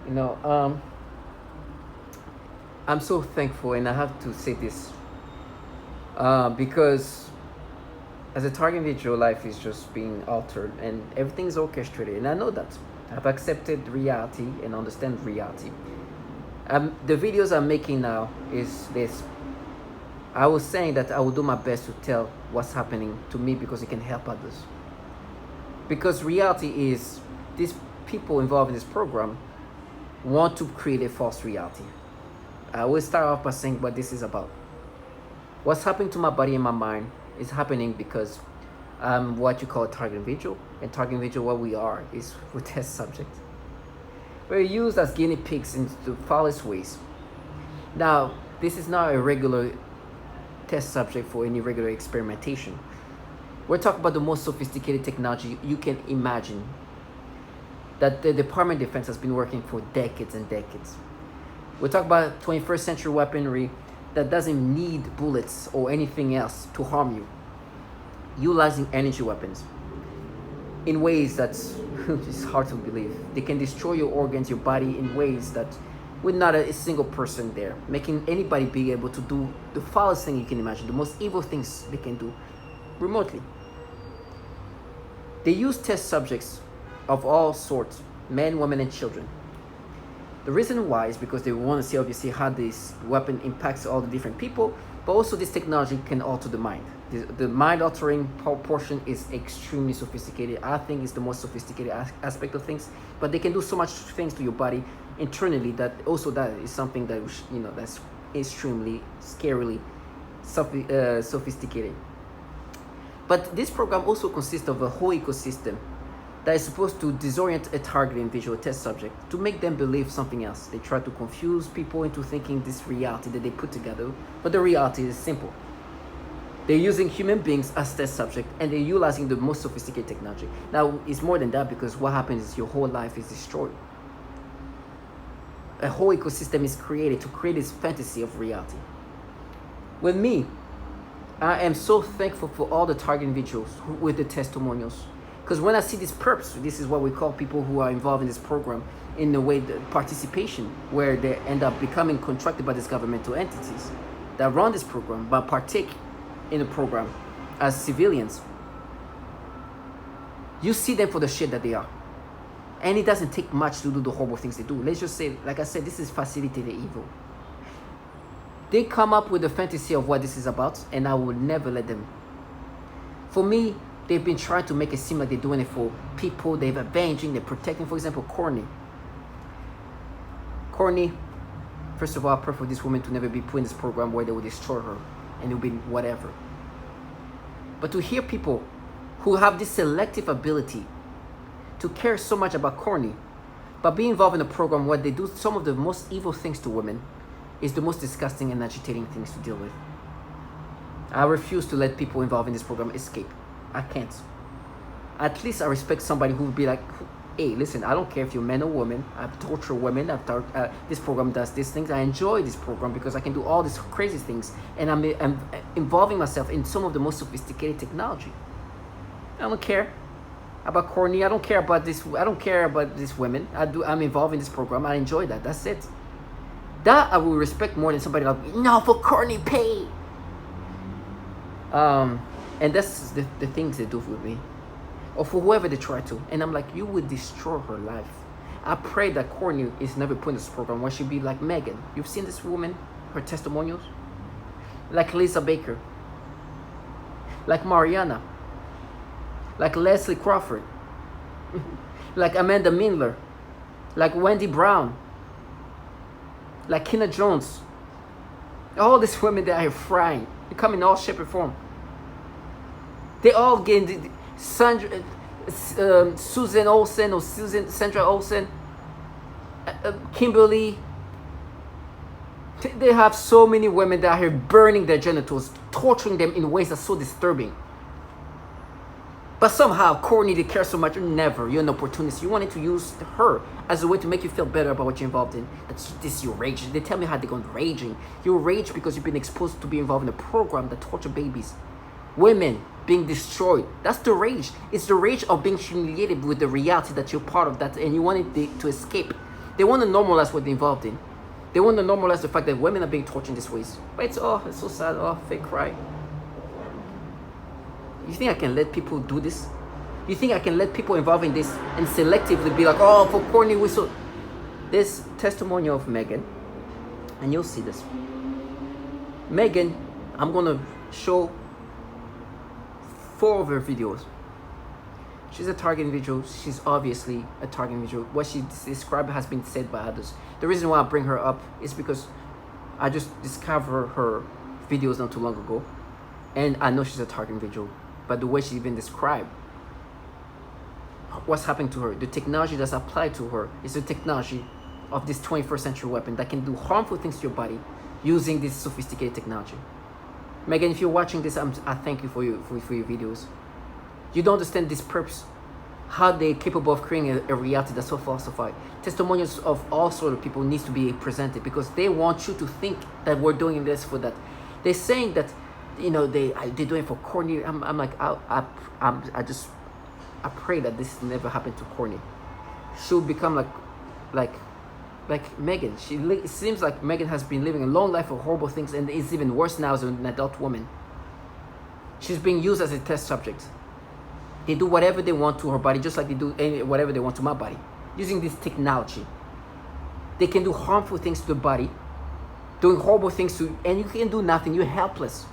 You know, I'm so thankful, and I have to say this because as a target individual, life is just being altered and everything's orchestrated, and I know that. I've accepted reality and understand reality. The videos I'm making now is this. I was saying that I will do my best to tell what's happening to me because it can help others. Because reality is, these people involved in this program want to create a false reality. I will start off by saying what this is about. What's happening to my body and my mind is happening because I'm what you call a target individual. And target individual, what we are, is we're test subjects. We're used as guinea pigs in the foulest ways. Now, this is not a regular test subject for any regular experimentation. We're talking about the most sophisticated technology you can imagine that the Department of Defense has been working for decades and decades. We're talking about 21st century weaponry that doesn't need bullets or anything else to harm you. Utilizing energy weapons in ways that's it's hard to believe. They can destroy your organs, your body in ways that with not a single person there, making anybody be able to do the foulest thing you can imagine, the most evil things they can do remotely. They use test subjects of all sorts, men, women, and children. The reason why is because they want to see obviously how this weapon impacts all the different people, but also this technology can alter the mind. The mind altering portion is extremely sophisticated. I think it's the most sophisticated aspect of things, but they can do so much things to your body internally that also that is something that that's extremely scarily sophisticated. But this program also consists of a whole ecosystem that is supposed to disorient a target individual test subject to make them believe something else. They try to confuse people into thinking this reality that they put together, but the reality is simple. They're using human beings as test subject, and they're utilizing the most sophisticated technology. Now, it's more than that, because what happens is your whole life is destroyed. A whole ecosystem is created to create this fantasy of reality. With me, I am so thankful for all the target individuals with the testimonials. Because when I see these perps, this is what we call people who are involved in this program, in a way, the participation, where they end up becoming contracted by these governmental entities that run this program, but partake in the program as civilians. You see them for the shit that they are. And it doesn't take much to do the horrible things they do. Let's just say, like I said, this is facilitated evil. They come up with a fantasy of what this is about, and I will never let them. For me, they've been trying to make it seem like they're doing it for people, they're avenging, they're protecting. For example, Courtney. Courtney, first of all, I pray for this woman to never be put in this program where they will destroy her and it will be whatever. But to hear people who have this selective ability to care so much about Courtney, but be involved in a program where they do some of the most evil things to women, is the most disgusting and agitating things to deal with. I refuse to let people involved in this program escape. I can't. At least I respect somebody who would be like, hey, listen, I don't care if you're man or woman. I've tortured women. This program does these things. I enjoy this program because I can do all these crazy things. And I'm involving myself in some of the most sophisticated technology. I don't care about Courtney. I don't care about this. I don't care about these women. I'm involved in this program. I enjoy that. That's it. That I will respect more than somebody like, no, for Courtney, pay. And that's the things they do with me, or for whoever they try to. And I'm like, you would destroy her life. I pray that Courtney is never put in this program where she'd be like Megan. You've seen this woman, her testimonials? Like Lisa Baker, like Mariana, like Leslie Crawford, like Amanda Mindler, like Wendy Brown, like Kina Jones. All these women that are frying, they come in all shape and form. They all get Susan Olsen or Sandra Olsen, Kimberly. They have so many women that are here burning their genitals, torturing them in ways that's so disturbing. But somehow, Courtney, they care so much. Never. You're an opportunist. You wanted to use her as a way to make you feel better about what you're involved in. This you're raging. They tell me how they're going raging. You're rage because you've been exposed to be involved in a program that torture babies. Women being destroyed. That's the rage. It's the rage of being humiliated with the reality that you're part of that and you wanted to escape. They want to normalize what they're involved in. They want to normalize the fact that women are being tortured in these ways. But it's so sad. Oh, fake cry. You think I can let people do this? You think I can let people involved in this and selectively be like, oh, for Courtney, we so... This testimonial of Megan, and you'll see this. Megan, I'm going to show 4 of her videos. She's a target individual. She's obviously a target individual. What she described has been said by others. The reason why I bring her up is because I just discovered her videos not too long ago. And I know she's a target individual. But the way she even described what's happening to her, the technology that's applied to her is the technology of this 21st century weapon that can do harmful things to your body using this sophisticated technology. Megan, if you're watching this, I thank you for your videos. You don't understand these perps, how they're capable of creating a reality that's so falsified. Testimonials of all sort of people needs to be presented because they want you to think that we're doing this for that. They're saying that, you know, they're doing it for Courtney. I'm like, I pray that this never happened to Courtney. She'll become like Megan. It seems like Megan has been living a long life of horrible things, and it's even worse now as an adult woman. She's being used as a test subject. They do whatever they want to her body, just like they do whatever they want to my body, using this technology. They can do harmful things to the body, doing horrible things to, and you can do nothing. You're helpless.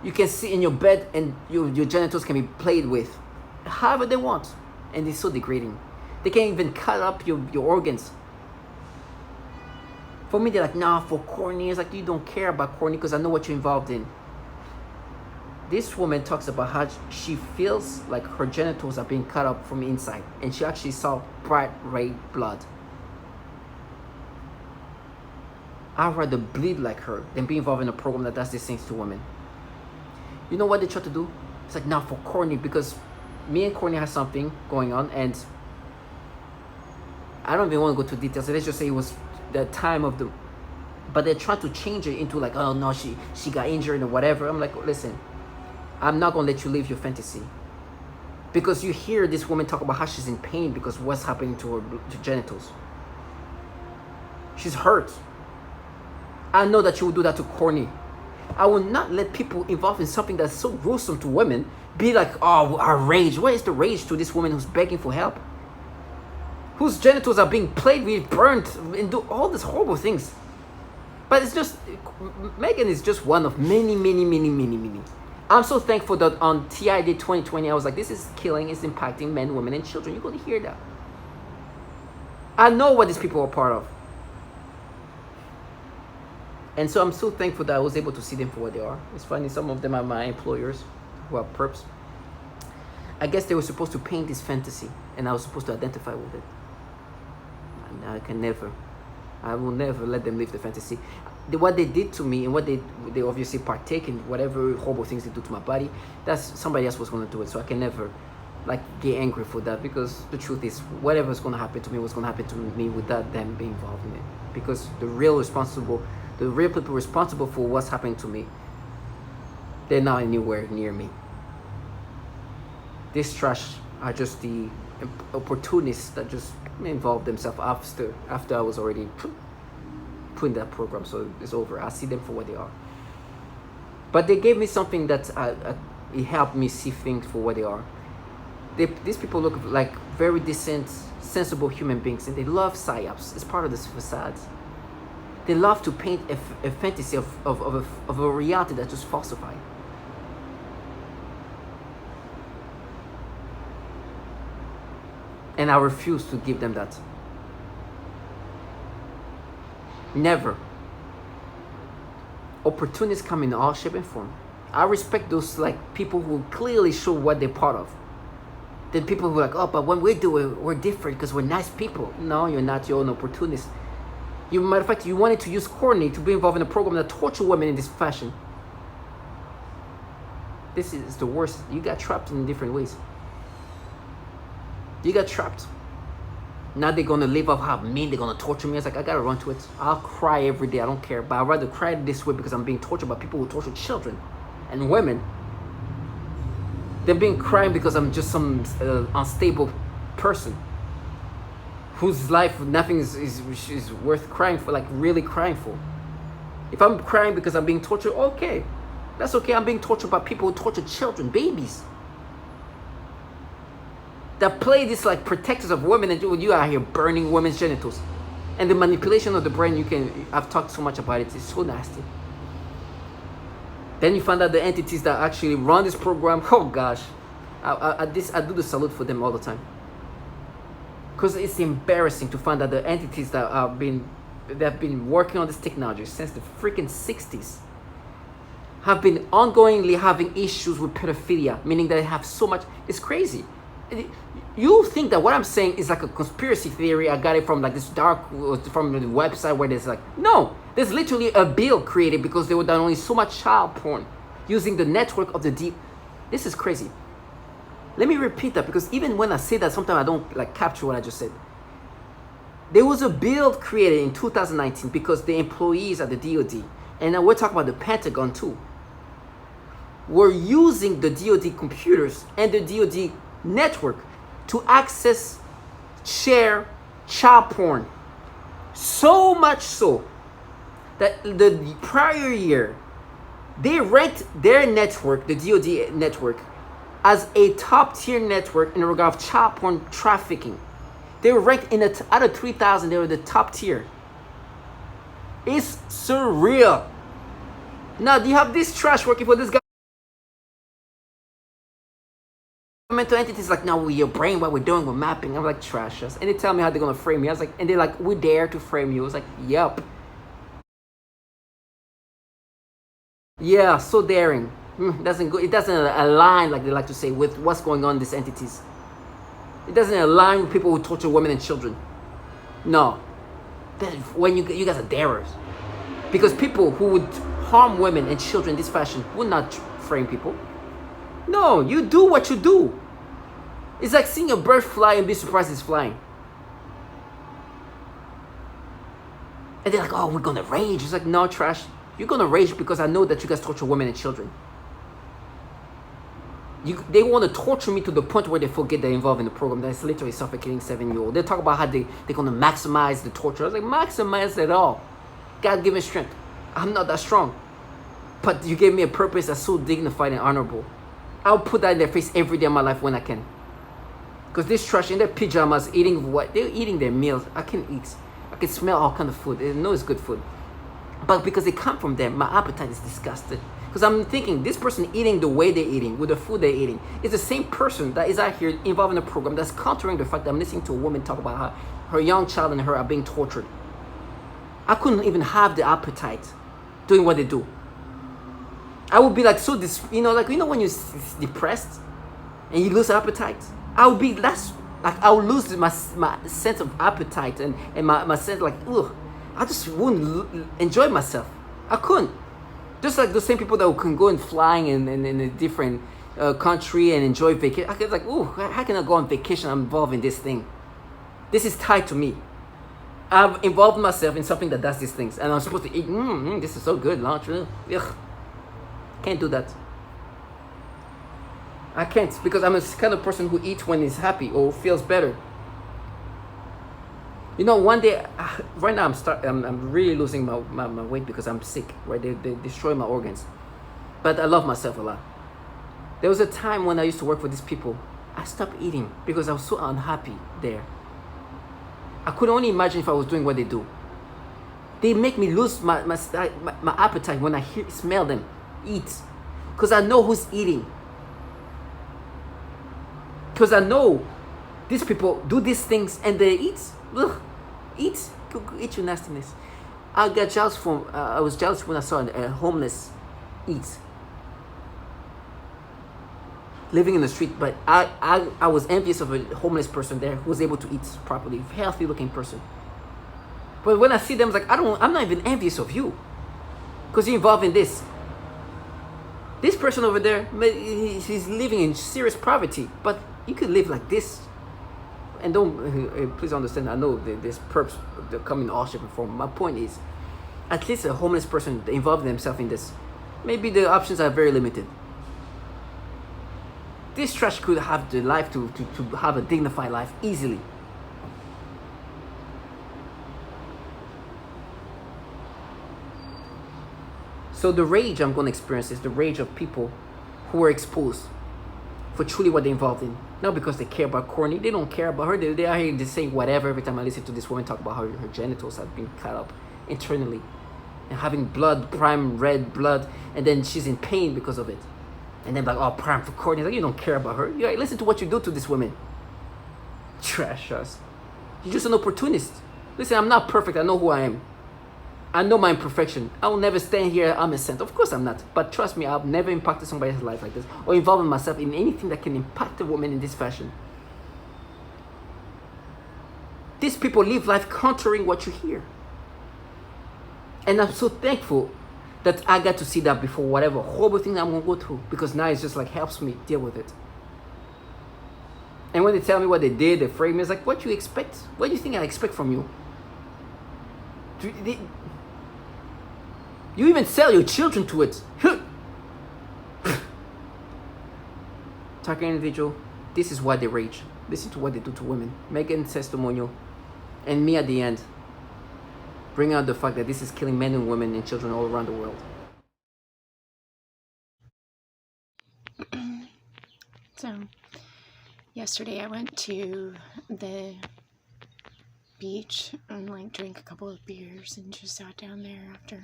You can sit in your bed and your genitals can be played with however they want, and it's so degrading. They can't even cut up your organs. For me, they're like, nah, for Courtney. It's like, you don't care about Courtney because I know what you're involved in. This woman talks about how she feels like her genitals are being cut up from the inside, and she actually saw bright red blood. I'd rather bleed like her than be involved in a program that does these things to women. You know what they try to do? It's like, now for Courtney, because me and Courtney have something going on, and I don't even want to go to details. So let's just say it was the time of the, but they're trying to change it into like, oh no, she got injured or whatever. I'm like, listen, I'm not gonna let you live your fantasy, because you hear this woman talk about how she's in pain because what's happening to her genitals. She's hurt. I know that you will do that to Courtney. I will not let people involved in something that's so gruesome to women be like, oh, our rage. What is the rage to this woman who's begging for help? Whose genitals are being played with, burnt, and do all these horrible things. But it's just, Megan is just one of many. I'm so thankful that on TID 2020, I was like, this is killing, it's impacting men, women, and children. You're going to hear that. I know what these people are part of. And so I'm so thankful that I was able to see them for what they are. It's funny, some of them are my employers who are perps. I guess they were supposed to paint this fantasy, and I was supposed to identify with it. And I will never let them live the fantasy. What they did to me, and what they obviously partake in, whatever horrible things they do to my body, that's somebody else was going to do it. So I can never like get angry for that, because the truth is, whatever's going to happen to me was going to happen to me without them being involved in it. Because the real people responsible for what's happening to me, they're not anywhere near me. This trash are just the opportunists that just involve themselves after I was already put in that program, so it's over. I see them for what they are. But they gave me something that it helped me see things for what they are. These people look like very decent, sensible human beings, and they love psyops. It's part of this facade. They love to paint a fantasy of a reality that's just falsified. And I refuse to give them that. Never. Opportunists come in all shape and form. I respect those like people who clearly show what they're part of. Then people who are like, oh, but when we do it, we're different because we're nice people. No, you're not. You're an opportunist. Matter of fact, you wanted to use Courtney to be involved in a program that torture women in this fashion. This is the worst. You got trapped in different ways. You got trapped. Now they're gonna live off how mean they're gonna torture me. It's like, I gotta run to it. I'll cry every day. I don't care. But I'd rather cry this way because I'm being tortured by people who torture children and women. They're being crying because I'm just some unstable person. whose life nothing is worth crying for, like really crying for. If I'm crying because I'm being tortured, okay, that's okay. I'm being tortured by people who torture children, babies, that play this like protectors of women, and you are here burning women's genitals. And the manipulation of the brain, I've talked so much about it, it's so nasty. Then you find out the entities that actually run this program, oh gosh, I do the salute for them all the time. Because it's embarrassing to find out the entities that have been working on this technology since the freaking 60s have been ongoingly having issues with pedophilia, meaning that they have so much, it's crazy. You think that what I'm saying is like a conspiracy theory, I got it from like this from the website where there's like, no, there's literally a bill created because they were done only so much child porn using the network of the deep. This is crazy. Let me repeat that, because even when I say that, sometimes I don't like capture what I just said. There was a bill created in 2019 because the employees at the DoD, and now we're talking about the Pentagon too, were using the DoD computers and the DoD network to access, share child porn. So much so that the prior year, they ranked their network, the DoD network, as a top tier network in regard of child porn trafficking. They were ranked out of 3,000, they were the top tier. It's surreal. Now, do you have this trash working for this guy? Mental entities like, now with your brain, what we're doing, we're mapping. I'm like, trash us. And they tell me how they're gonna frame me. I was like, and they're like, we dare to frame you. I was like, yep. Yeah, so daring. It doesn't align, like they like to say, with what's going on in these entities. It doesn't align with people who torture women and children. No. When you guys are darers. Because people who would harm women and children in this fashion would not frame people. No, you do what you do. It's like seeing a bird fly and be surprised it's flying. And they're like, oh, we're gonna rage. It's like, no, trash. You're gonna rage because I know that you guys torture women and children. They want to torture me to the point where they forget they're involved in the program that's literally suffocating 7-year-old. They talk about how they're going to maximize the torture. I was like, maximize it all. God give me strength. I'm not that strong. But you gave me a purpose that's so dignified and honorable. I'll put that in their face every day of my life when I can. Because this trash in their pajamas, eating what? They're eating their meals. I can eat. I can smell all kind of food. They know it's good food. But because they come from them, my appetite is disgusted. Because I'm thinking, this person eating the way they're eating, with the food they're eating, is the same person that is out here involved in a program that's countering the fact that I'm listening to a woman talk about how her young child and her are being tortured. I couldn't even have the appetite doing what they do. I would be like so when you're depressed and you lose appetite, I would be I would lose my sense of appetite and my sense like, ugh, I just wouldn't enjoy myself. I couldn't. Just like the same people that can go and flying in a different country and enjoy vacation. I was like, ooh, how can I go on vacation? I'm involved in this thing. This is tied to me. I've involved myself in something that does these things. And I'm supposed to eat, this is so good, lunch. Ugh. Can't do that. I can't, because I'm a kind of person who eats when he's happy or feels better. You know, one day, right now I'm really losing my weight because I'm sick, right? They destroy my organs. But I love myself a lot. There was a time when I used to work for these people. I stopped eating because I was so unhappy there. I could only imagine if I was doing what they do. They make me lose my appetite when I smell them eat. Because I know who's eating. Because I know these people do these things and they eat. Ugh, eat your nastiness. I got jealous I was jealous when I saw a homeless eat, living in the street. But I was envious of a homeless person there who was able to eat properly, healthy looking person. But when I see them, it's like I'm not even envious of you, because you're involved in this. This person over there, he's living in serious poverty, but you could live like this. And don't, please understand, I know there's perps that come in all shape and form. My point is, at least a homeless person involved themselves in this, maybe the options are very limited. This trash could have the life to have a dignified life easily. So the rage I'm going to experience is the rage of people who are exposed for truly what they're involved in. Not because they care about Courtney. They don't care about her. They are here just saying whatever every time I listen to this woman talk about how her genitals have been cut up internally and having blood, prime red blood, and then she's in pain because of it. And then like, oh, prime for Courtney. Like, you don't care about her. You like, listen to what you do to this woman. Trash us. You're just an opportunist. Listen, I'm not perfect. I know who I am. I know my imperfection. I will never stand here, I'm a saint. Of course I'm not. But trust me, I've never impacted somebody's life like this or involved myself in anything that can impact a woman in this fashion. These people live life countering what you hear. And I'm so thankful that I got to see that before whatever horrible thing I'm going to go through. Because now it's just like helps me deal with it. And when they tell me what they did, they frame me, it's like, what do you expect? What do you think I expect from you? You even sell your children to it. Target individual, this is why they rage. Listen to what they do to women. Megan's testimonial. And me at the end. Bring out the fact that this is killing men and women and children all around the world. So, yesterday I went to the beach and like drank a couple of beers and just sat down there after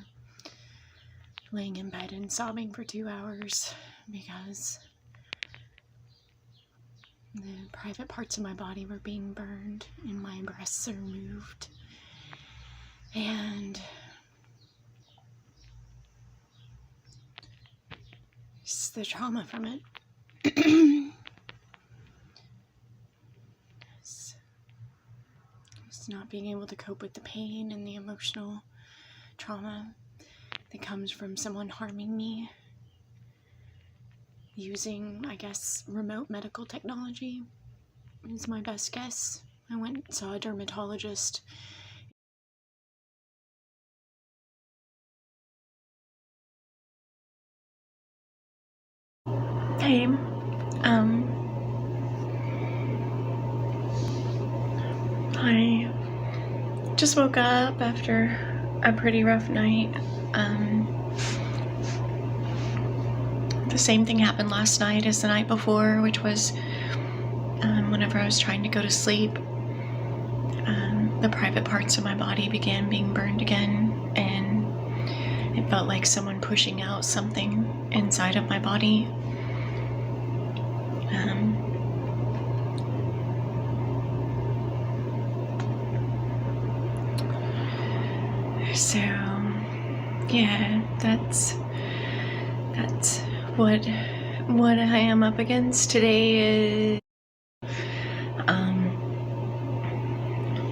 laying in bed and sobbing for 2 hours because the private parts of my body were being burned and my breasts are removed. And just the trauma from it. Just not being able to cope with the pain and the emotional trauma that comes from someone harming me using, I guess, remote medical technology is my best guess. I went and saw a dermatologist. Hey, I just woke up after a pretty rough night. The same thing happened last night as the night before, which was whenever I was trying to go to sleep, the private parts of my body began being burned again, and it felt like someone pushing out something inside of my body. So yeah, that's what I am up against today is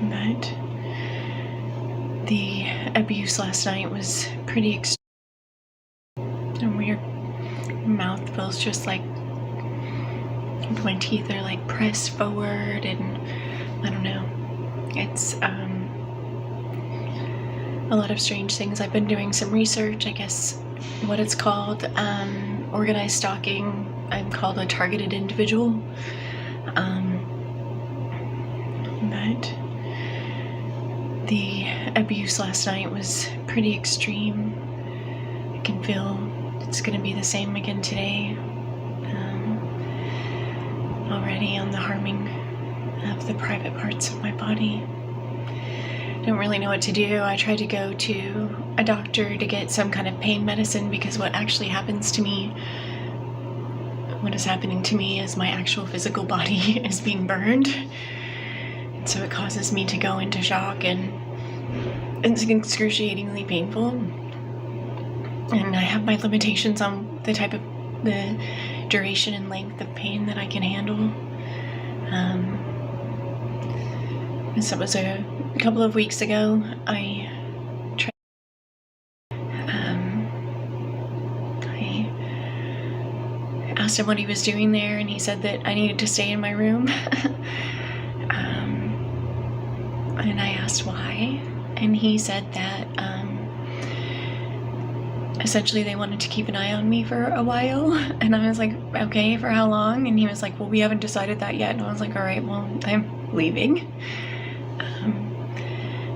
but the abuse last night was pretty extreme. And your mouth feels just like my teeth are like pressed forward, and I don't know, it's a lot of strange things. I've been doing some research, I guess what it's called, organized stalking. I'm called a targeted individual, but the abuse last night was pretty extreme. I can feel it's gonna be the same again today. Already on the harming of the private parts of my body. Don't really know what to do. I tried to go to a doctor to get some kind of pain medicine because what actually happens to me, what is happening to me is my actual physical body is being burned. And so it causes me to go into shock, and it's excruciatingly painful. And I have my limitations on the duration and length of pain that I can handle. So it was a couple of weeks ago, I asked him what he was doing there, and he said that I needed to stay in my room. And I asked why, and he said that essentially they wanted to keep an eye on me for a while. And I was like, okay, for how long? And he was like, well, we haven't decided that yet. And I was like, all right, well, I'm leaving.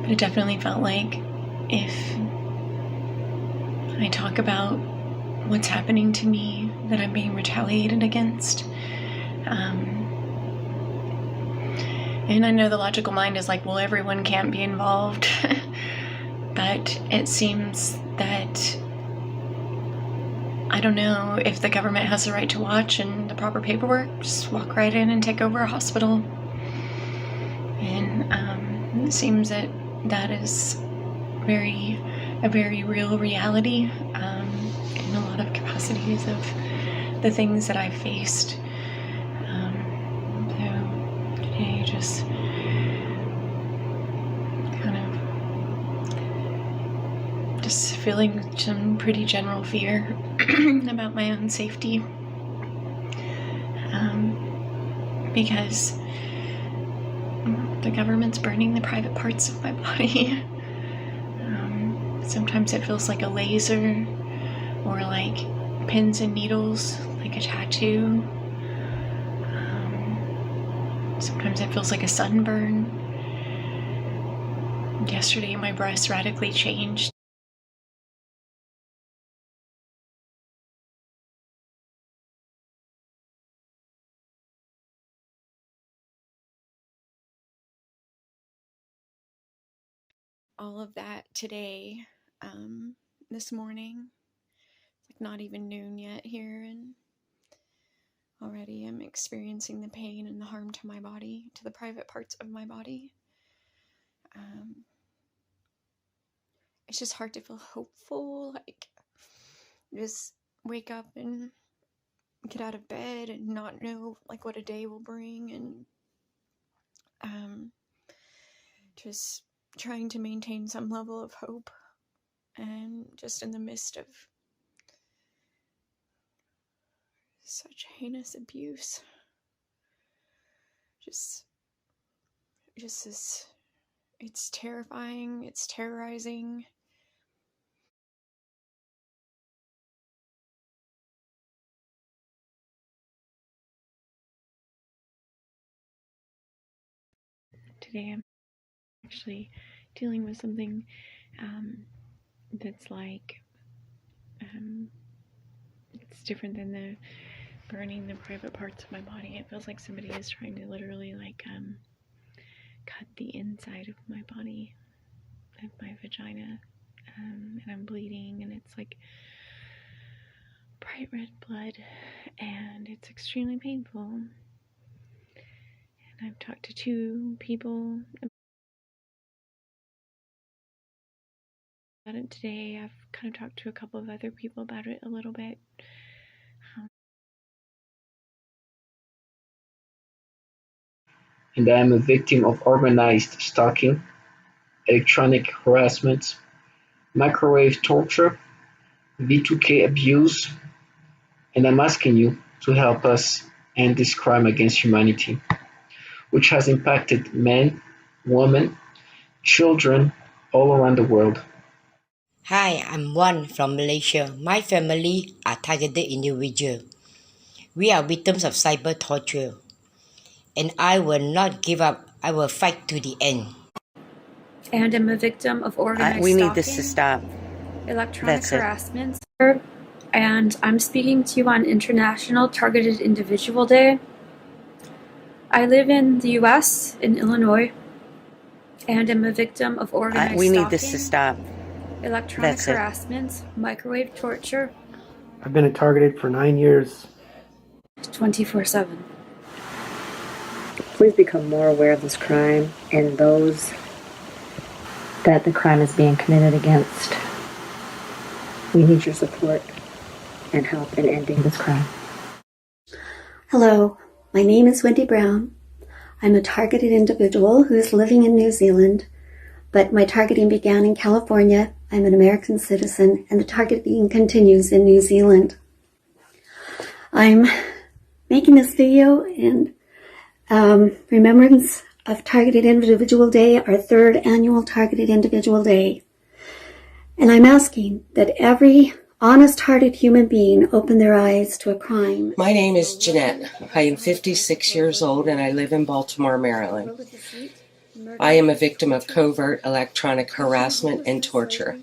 But it definitely felt like if I talk about what's happening to me, that I'm being retaliated against. And I know the logical mind is like, well, everyone can't be involved. But it seems that, I don't know, if the government has the right to watch and the proper paperwork, just walk right in and take over a hospital. And it seems that that is a very real reality in a lot of capacities of the things that I've faced. So today, just kind of just feeling some pretty general fear about my own safety, because the government's burning the private parts of my body. Sometimes it feels like a laser, or like pins and needles, like a tattoo. Sometimes it feels like a sunburn. Yesterday, my breasts radically changed. All of that today, this morning. It's like not even noon yet here, and already I'm experiencing the pain and the harm to my body, to the private parts of my body. It's just hard to feel hopeful, like just wake up and get out of bed and not know like what a day will bring, and just trying to maintain some level of hope, and just in the midst of such heinous abuse. Just this, it's terrifying, it's terrorizing. Today I'm actually dealing with something that's like, it's different than the burning the private parts of my body. It feels like somebody is trying to literally like cut the inside of my body, of my vagina, and I'm bleeding, and it's like bright red blood, and it's extremely painful. And I've talked to 2 people about it today. I've kind of talked to a couple of other people about it a little bit. And I am a victim of organized stalking, electronic harassment, microwave torture, V2K abuse, and I'm asking you to help us end this crime against humanity, which has impacted men, women, children all around the world. Hi, I'm Wan from Malaysia. My family are targeted individuals. We are victims of cyber torture. And I will not give up. I will fight to the end. And I'm a victim of organized We need stalking, this to stop. electronic harassment. And I'm speaking to you on International Targeted Individual Day. I live in the US, in Illinois, and I'm a victim of organized We stalking, need this to stop. electronic harassment, microwave torture. I've been targeted for 9 years. 24/7. Please become more aware of this crime and those that the crime is being committed against. We need your support and help in ending this crime. Hello, my name is Wendy Brown. I'm a targeted individual who is living in New Zealand, but my targeting began in California. I'm an American citizen, and the targeting continues in New Zealand. I'm making this video in remembrance of Targeted Individual Day, our 3rd annual Targeted Individual Day. And I'm asking that every honest-hearted human being open their eyes to a crime. My name is Jeanette. I am 56 years old and I live in Baltimore, Maryland. I am a victim of covert electronic harassment and torture.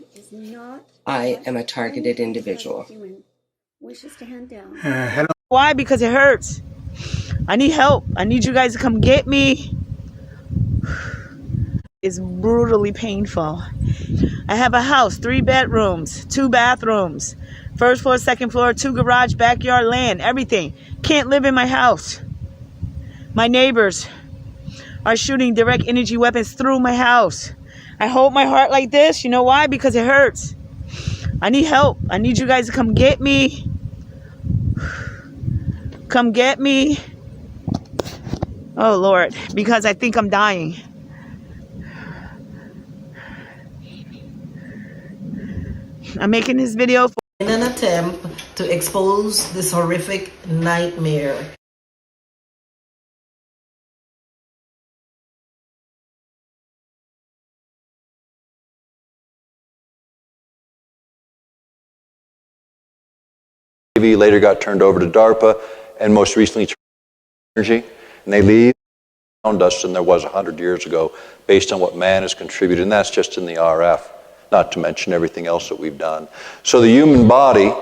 I am a targeted individual. Why? Because it hurts. I need help. I need you guys to come get me. It's brutally painful. I have a house, 3 bedrooms, 2 bathrooms, first floor, second floor, 2 garage, backyard, land, everything. Can't live in my house. My neighbors are shooting direct energy weapons through my house. I hold my heart like this. You know why? Because it hurts. I need help. I need you guys to come get me. Come get me. Oh, Lord, because I think I'm dying. I'm making this video in an attempt to expose this horrific nightmare. Later got turned over to DARPA, and most recently energy, and they leave around us than there was 100 years ago based on what man has contributed, and that's just in the RF, not to mention everything else that we've done. So the human body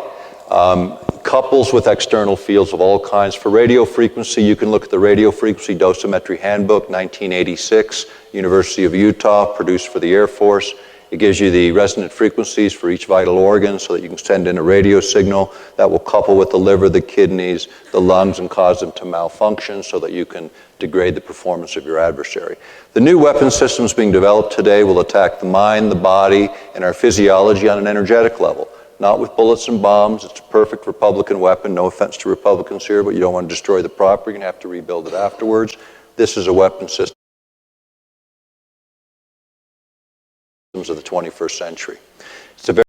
couples with external fields of all kinds. For radio frequency, you can look at the Radio Frequency Dosimetry Handbook, 1986, University of Utah, produced for the Air Force. It gives you the resonant frequencies for each vital organ so that you can send in a radio signal that will couple with the liver, the kidneys, the lungs, and cause them to malfunction so that you can degrade the performance of your adversary. The new weapon systems being developed today will attack the mind, the body, and our physiology on an energetic level. Not with bullets and bombs. It's a perfect Republican weapon. No offense to Republicans here, but you don't want to destroy the property. You're going to have to rebuild it afterwards. This is a weapon system of the 21st century. It's a very